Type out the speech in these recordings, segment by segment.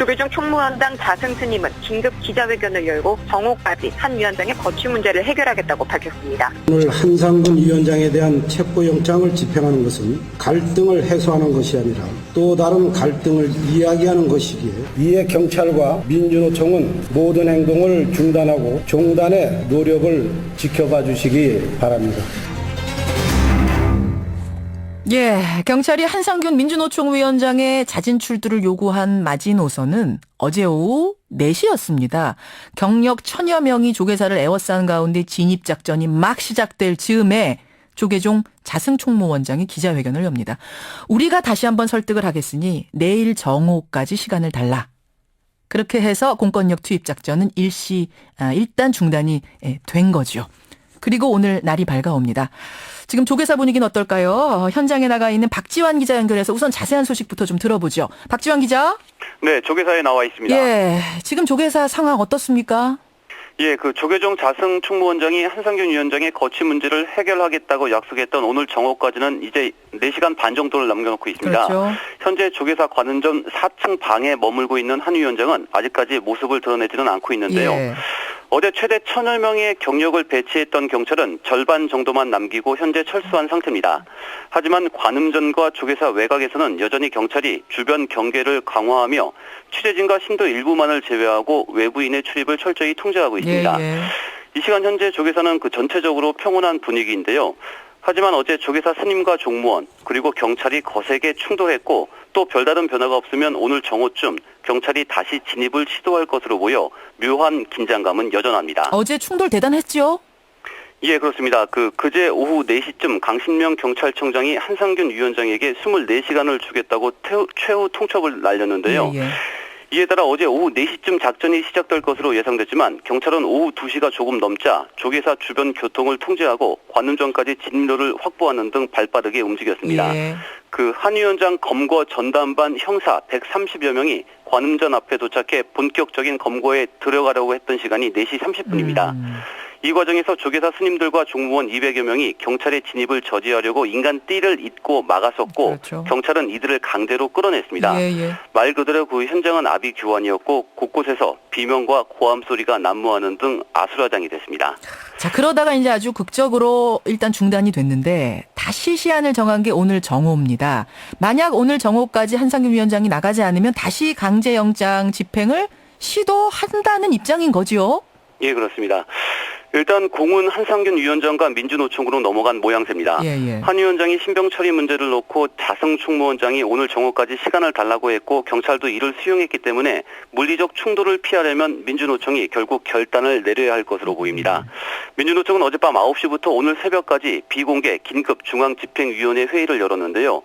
조계종 총무원장 자승 스님은 긴급 기자회견을 열고 정오까지 한 위원장의 거취 문제를 해결하겠다고 밝혔습니다. 오늘 한상균 위원장에 대한 체포영장을 집행하는 것은 갈등을 해소하는 것이 아니라 또 다른 갈등을 이야기하는 것이기에 이에 경찰과 민주노총은 모든 행동을 중단하고 종단의 노력을 지켜봐 주시기 바랍니다. 예, 경찰이 한상균 민주노총 위원장의 자진 출두를 요구한 마지노선은 어제 오후 4시였습니다. 경력 1000여 명이 조계사를 에워싼 가운데 진입작전이 막 시작될 즈음에 조계종 자승 총무원장이 기자회견을 엽니다. 우리가 다시 한번 설득을 하겠으니 내일 정오까지 시간을 달라. 그렇게 해서 공권력 투입 작전은 일단 중단이 된 거죠. 그리고 오늘 날이 밝아옵니다. 지금 조계사 분위기는 어떨까요? 현장에 나가 있는 박지환 기자 연결해서 우선 자세한 소식부터 좀 들어보죠. 박지환 기자. 네, 조계사에 나와 있습니다. 예, 지금 조계사 상황 어떻습니까? 예, 조계종 자승 총무원장이 한상균 위원장의 거취 문제를 해결하겠다고 약속했던 오늘 정오까지는 이제 4시간 반 정도를 남겨놓고 있습니다. 그렇죠. 현재 조계사 관음전 4층 방에 머물고 있는 한 위원장은 아직까지 모습을 드러내지는 않고 있는데요. 예. 어제 최대 1000여 명의 경력을 배치했던 경찰은 절반 정도만 남기고 현재 철수한 상태입니다. 하지만 관음전과 조계사 외곽에서는 여전히 경찰이 주변 경계를 강화하며 취재진과 신도 일부만을 제외하고 외부인의 출입을 철저히 통제하고 있습니다. 예. 이 시간 현재 조계사는 전체적으로 평온한 분위기인데요. 하지만 어제 조계사 스님과 종무원 그리고 경찰이 거세게 충돌했고 또 별다른 변화가 없으면 오늘 정오쯤 경찰이 다시 진입을 시도할 것으로 보여 묘한 긴장감은 여전합니다. 어제 충돌 대단했죠? 예, 그렇습니다. 그제 오후 4시쯤 강신명 경찰청장이 한상균 위원장에게 24시간을 주겠다고 최후 통첩을 날렸는데요. 예. 이에 따라 어제 오후 4시쯤 작전이 시작될 것으로 예상됐지만 경찰은 오후 2시가 조금 넘자 조계사 주변 교통을 통제하고 관음전까지 진로를 확보하는 등 발빠르게 움직였습니다. 예. 한 위원장 검거 전담반 형사 130여 명이 관음전 앞에 도착해 본격적인 검거에 들어가려고 했던 시간이 4시 30분입니다. 이 과정에서 조계사 스님들과 종무원 200여 명이 경찰의 진입을 저지하려고 인간띠를 잇고 막아섰고 그렇죠. 경찰은 이들을 강제로 끌어냈습니다. 예. 말 그대로 현장은 아비규환이었고 곳곳에서 비명과 고함 소리가 난무하는 등 아수라장이 됐습니다. 자, 그러다가 이제 아주 극적으로 일단 중단이 됐는데 다시 시한을 정한 게 오늘 정오입니다. 만약 오늘 정오까지 한상균 위원장이 나가지 않으면 다시 강제영장 집행을 시도한다는 입장인 거죠? 예, 그렇습니다. 일단 공은 한상균 위원장과 민주노총으로 넘어간 모양새입니다. 예. 한 위원장이 신병 처리 문제를 놓고 자승 총무원장이 오늘 정오까지 시간을 달라고 했고 경찰도 이를 수용했기 때문에 물리적 충돌을 피하려면 민주노총이 결국 결단을 내려야 할 것으로 보입니다. 민주노총은 어젯밤 9시부터 오늘 새벽까지 비공개 긴급 중앙집행위원회 회의를 열었는데요.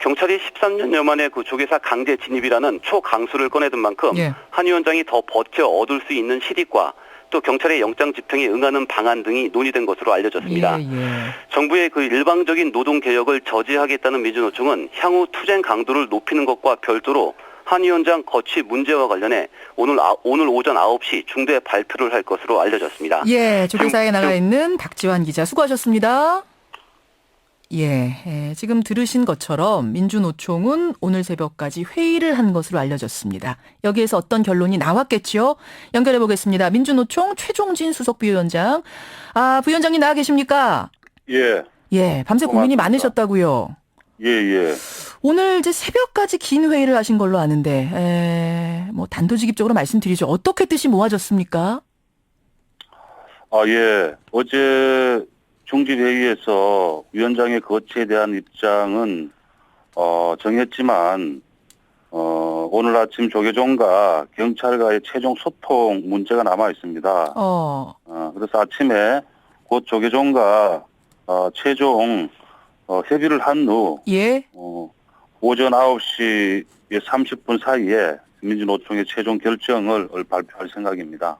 경찰이 13년여 만에 조계사 강제 진입이라는 초강수를 꺼내든 만큼 한 위원장이 더 버텨 얻을 수 있는 실익과 또 경찰의 영장 집행에 응하는 방안 등이 논의된 것으로 알려졌습니다. 정부의 일방적인 노동개혁을 저지하겠다는 민주노총은 향후 투쟁 강도를 높이는 것과 별도로 한 위원장 거취 문제와 관련해 오늘 오전 9시 중대 발표를 할 것으로 알려졌습니다. 예, 조계사에 나가 있는 박지환 기자 수고하셨습니다. 예, 지금 들으신 것처럼 민주노총은 오늘 새벽까지 회의를 한 것으로 알려졌습니다. 여기에서 어떤 결론이 나왔겠죠? 연결해 보겠습니다. 민주노총 최종진 수석부위원장. 부위원장님 나와 계십니까? 예. 예, 밤새 고민이 많으셨다고요? 예. 오늘 이제 새벽까지 긴 회의를 하신 걸로 아는데, 단도직입적으로 말씀드리죠. 어떻게 뜻이 모아졌습니까? 예. 어제 중지회의에서 위원장의 거취에 대한 입장은 정했지만 오늘 아침 조계종과 경찰과의 최종 소통 문제가 남아 있습니다. 그래서 아침에 곧 조계종과 최종 협의를 한 후 오전 9시 30분 사이에 민주노총의 최종 결정을 발표할 생각입니다.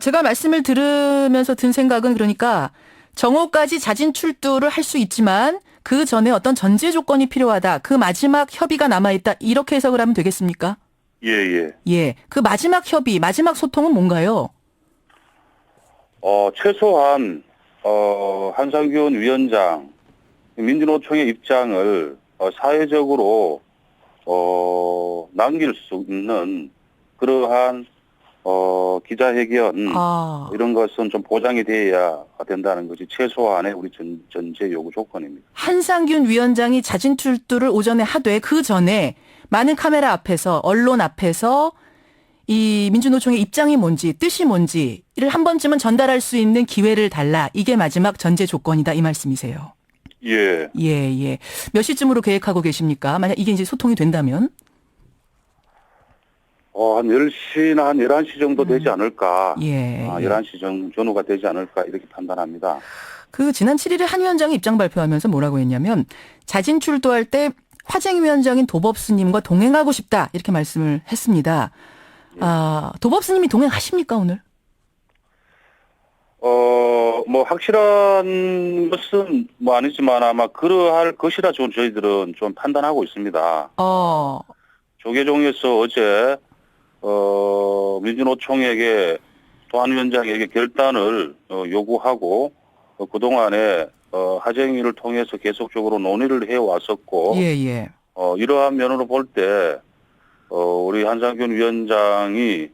제가 말씀을 들으면서 든 생각은 그러니까 정오까지 자진 출두를 할 수 있지만 그 전에 어떤 전제 조건이 필요하다. 그 마지막 협의가 남아있다. 이렇게 해석을 하면 되겠습니까? 예. 그 마지막 협의, 마지막 소통은 뭔가요? 최소한 한상균 위원장, 민주노총의 입장을 사회적으로 남길 수 있는 그러한 기자회견 아. 이런 것은 좀 보장이 돼야 된다는 것이 최소한의 우리 전제 요구 조건입니다. 한상균 위원장이 자진 출두를 오전에 하되 그 전에 많은 카메라 앞에서 언론 앞에서 이 민주노총의 입장이 뭔지 뜻이 뭔지를 한 번쯤은 전달할 수 있는 기회를 달라. 이게 마지막 전제 조건이다 이 말씀이세요. 예. 예. 몇 시쯤으로 계획하고 계십니까? 만약 이게 이제 소통이 된다면? 한 10시나 한 11시 정도 되지 않을까. 예. 11시 전후가 되지 않을까 이렇게 판단합니다. 그 지난 7일에 한 위원장이 입장 발표하면서 뭐라고 했냐면 자진 출두할 때 화쟁 위원장인 도법스님과 동행하고 싶다 이렇게 말씀을 했습니다. 도법스님이 동행하십니까 오늘? 뭐 확실한 것은 뭐 아니지만 아마 그러할 것이라 저희들은 좀 판단하고 있습니다. 조계종에서 어제 민주노총에게 도안 위원장에게 결단을 요구하고 그동안에 하쟁의를 통해서 계속적으로 논의를 해왔었고 예. 이러한 면으로 볼 때 우리 한상균 위원장이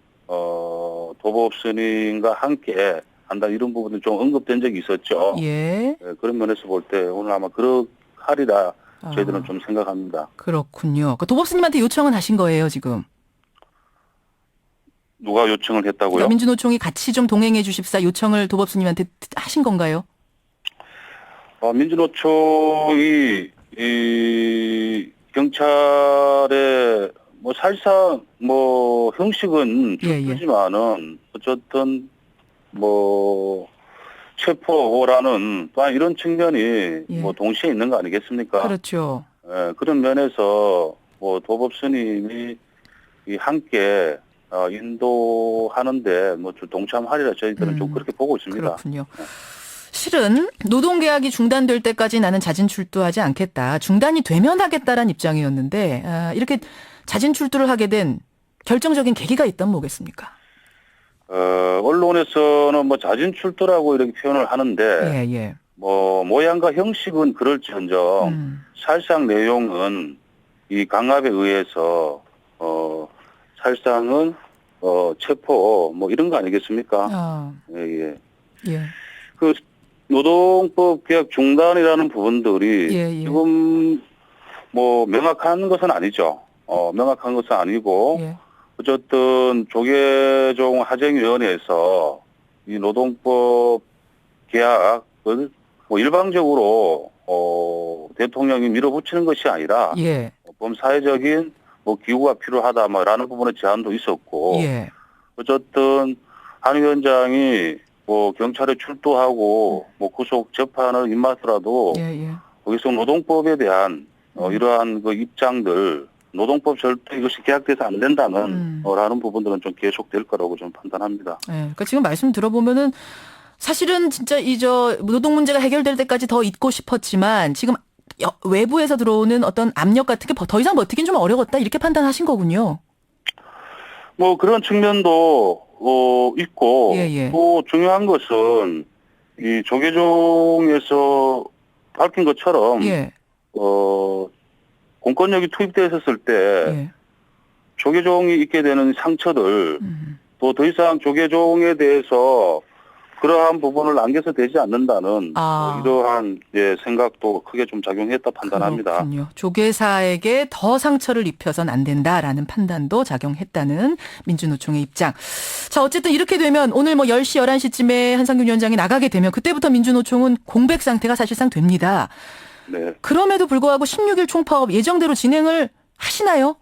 도법스님과 함께 한다 이런 부분이 좀 언급된 적이 있었죠. 예. 그런 면에서 볼 때 오늘 아마 그렇하리라 저희들은 좀 생각합니다. 그렇군요. 도법스님한테 요청은 하신 거예요 지금? 누가 요청을 했다고요? 그러니까 민주노총이 같이 좀 동행해 주십사 요청을 도법스님한테 하신 건가요? 민주노총이 이 경찰의 뭐 사실상 뭐 형식은 좋지만은 어쨌든 뭐 체포라는 또한 이런 측면이 뭐 동시에 있는 거 아니겠습니까? 그렇죠. 그런 면에서 뭐 도법스님이 함께 인도하는데 뭐 좀 동참하리라 저희들은 좀 그렇게 보고 있습니다. 그렇군요. 실은 노동계약이 중단될 때까지 나는 자진 출두하지 않겠다. 중단이 되면 하겠다라는 입장이었는데 이렇게 자진 출두를 하게 된 결정적인 계기가 있다면 뭐겠습니까? 언론에서는 뭐 자진 출두라고 이렇게 표현을 하는데 예. 뭐 모양과 형식은 그럴지언정 사실상 내용은 이 강압에 의해서 사실상은 체포 뭐 이런 거 아니겠습니까? 예. 그 노동법 계약 중단이라는 부분들이 지금 뭐 명확한 것은 아니죠. 명확한 것은 아니고 어쨌든 조계종 하정위원회에서 이 노동법 계약을 뭐 일방적으로 대통령이 밀어붙이는 것이 아니라 범사회적인 뭐 기구가 필요하다 뭐라는 부분의 제안도 있었고 어쨌든 한 위원장이 뭐 경찰에 출두하고 뭐 구속 재판을 임하더라도 거기서 노동법에 대한 이러한 그 입장들 노동법 절대 이것이 계약돼서 안 된다는 라는 부분들은 좀 계속될 거라고 좀 판단합니다. 그러니까 지금 말씀 들어보면은 사실은 진짜 노동 문제가 해결될 때까지 더 있고 싶었지만 지금 외부에서 들어오는 어떤 압력 같은 게 더 이상 버티긴 좀 어려웠다 이렇게 판단하신 거군요. 뭐 그런 측면도 있고 또 중요한 것은 이 조계종에서 밝힌 것처럼 공권력이 투입되어 있었을 때 조계종이 있게 되는 상처들 또 더 이상 조계종에 대해서 그러한 부분을 안겨서 되지 않는다는 이러한 생각도 크게 좀 작용했다 판단합니다. 그렇군요. 조계사에게 더 상처를 입혀선 안 된다라는 판단도 작용했다는 민주노총의 입장. 자, 어쨌든 이렇게 되면 오늘 뭐 10시, 11시쯤에 한상균 위원장이 나가게 되면 그때부터 민주노총은 공백 상태가 사실상 됩니다. 네. 그럼에도 불구하고 16일 총파업 예정대로 진행을 하시나요?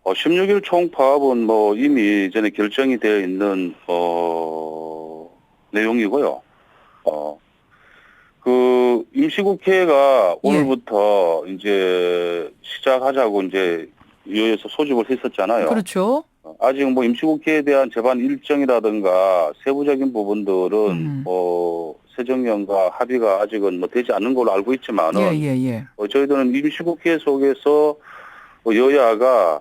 16일 총파업은 뭐 이미 전에 결정이 되어 있는 내용이고요. 그 임시국회가 오늘부터 이제 시작하자고 이제 의회에서 소집을 했었잖아요. 그렇죠. 아직 뭐 임시국회에 대한 재반 일정이라든가 세부적인 부분들은 새정연과 합의가 아직은 뭐 되지 않는 걸로 알고 있지만은 저희들은 임시국회 속에서 여야가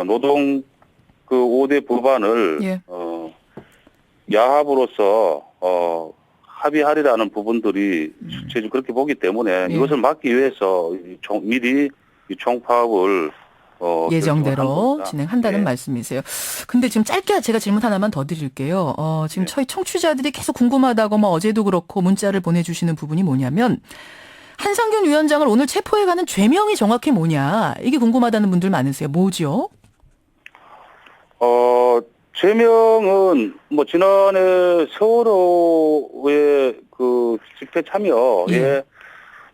노동 그 5대 법안을 야합으로서 합의하리라는 부분들이 제가 그렇게 보기 때문에 이것을 막기 위해서 미리 이 총파업을 예정대로 진행한다는 네. 말씀이세요. 근데 지금 짧게 제가 질문 하나만 더 드릴게요. 지금 저희 청취자들이 계속 궁금하다고 어제도 그렇고 문자를 보내주시는 부분이 뭐냐면 한상균 위원장을 오늘 체포해가는 죄명이 정확히 뭐냐 이게 궁금하다는 분들 많으세요. 뭐죠? 죄명은 지난해 세월호의 그 집회 참여에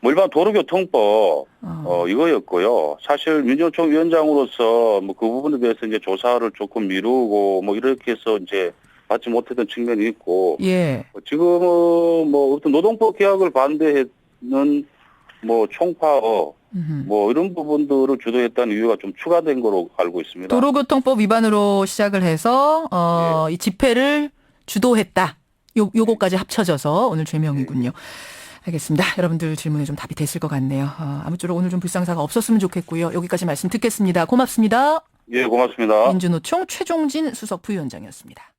일반 도로교통법 이거였고요. 사실 민주노총 위원장으로서 그 부분에 대해서 이제 조사를 조금 미루고 이렇게 해서 이제 받지 못했던 측면이 있고 지금은 어떤 노동법 개혁을 반대했는 총파업 이런 부분들을 주도했다는 이유가 좀 추가된 거로 알고 있습니다. 도로교통법 위반으로 시작을 해서 이 집회를 주도했다. 요거까지 합쳐져서 오늘 죄명이군요. 알겠습니다. 여러분들 질문에 좀 답이 됐을 것 같네요. 아무쪼록 오늘 좀 불상사가 없었으면 좋겠고요. 여기까지 말씀 듣겠습니다. 고맙습니다. 예, 고맙습니다. 민주노총 최종진 수석 부위원장이었습니다.